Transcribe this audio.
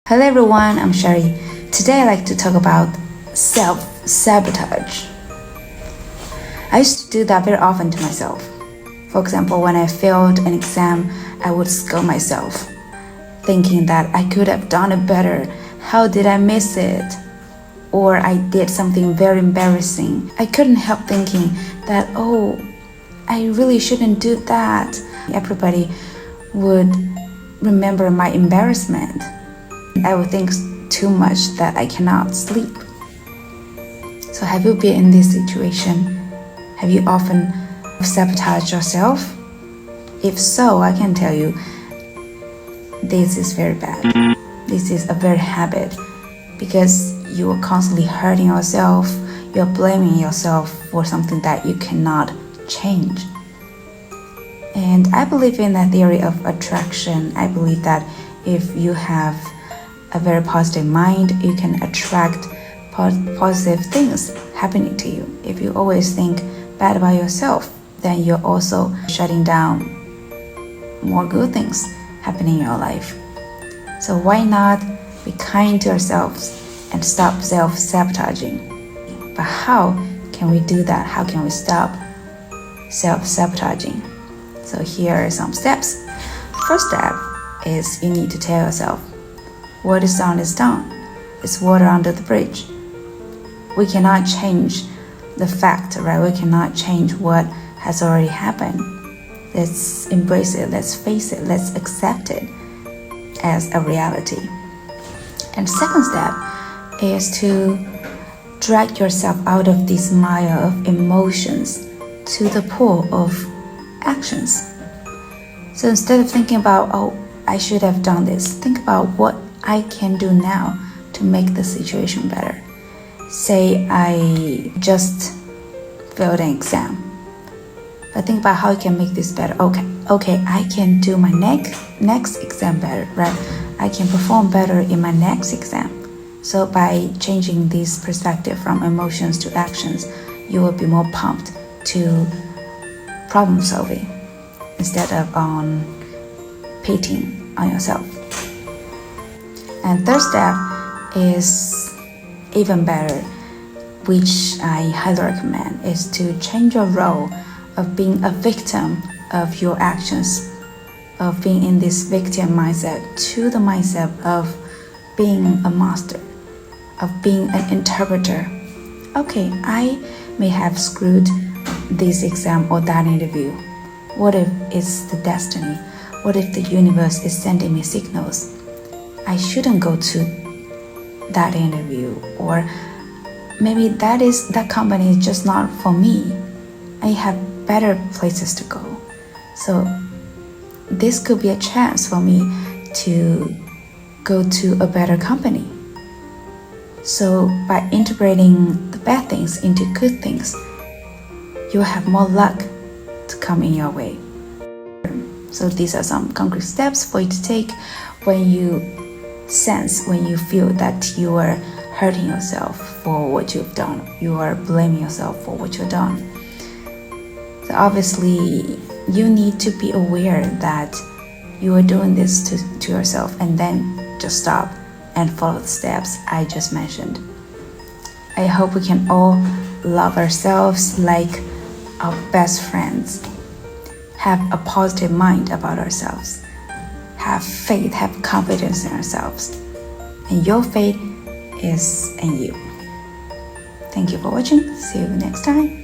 Hello everyone, I'm Sherry. Today I'd like to talk about self-sabotage. I used to do that very often to myself. For example, when I failed an exam, I would scold myself, thinking that I could have done it better. How did I miss it? Or I did something very embarrassing. I couldn't help thinking that, I really shouldn't do that. Everybody would remember my embarrassment. I would think too much that I cannot sleep. So have you been in this situation? Have you often sabotaged yourself? If so, I can tell you, this is very bad. This is a bad habit because you are constantly hurting yourself. You're blaming yourself for something that you cannot change. And I believe in the theory of attraction. I believe that if you have a very positive mind, you can attract positive things happening to you. If you always think bad about yourself, then you're also shutting down more good things happening in your life. So why not be kind to ourselves and stop self-sabotaging? But how can we do that? How can we stop self-sabotaging? So here are some steps. First step is you need to tell yourself, what is done is done. It's water under the bridge. We cannot change the fact, right? We cannot change what has already happened. Let's embrace it. Let's face it. Let's accept it as a reality. And second step is to drag yourself out of this mire of emotions to the pool of actions. So instead of thinking about, I should have done this, think about what I can do now to make the situation better. Say I just failed an exam, but think about how you can make this better. Okay, I can do my next exam better, right? I can perform better in my next exam. So by changing this perspective from emotions to actions, you will be more pumped to problem solving instead of pitying on yourself. And third step is even better, which I highly recommend, is to change your role of being a victim of your actions, of being in this victim mindset to the mindset of being a master, of being an interpreter. Okay, I may have screwed this exam or that interview. What if it's the destiny? What if the universe is sending me signals? I shouldn't go to that interview, or maybe that company is just not for me. I have better places to go. So this could be a chance for me to go to a better company. So by integrating the bad things into good things, you'll have more luck to come in your way. So these are some concrete steps for you to take when you feel that you are hurting yourself for what you've done. You are blaming yourself for what you've done. So obviously, you need to be aware that you are doing this to yourself, and then just stop and follow the steps I just mentioned. I hope we can all love ourselves like our best friends. Have a positive mind about ourselves. Have faith, have confidence in ourselves. And your faith is in you. Thank you for watching. See you next time.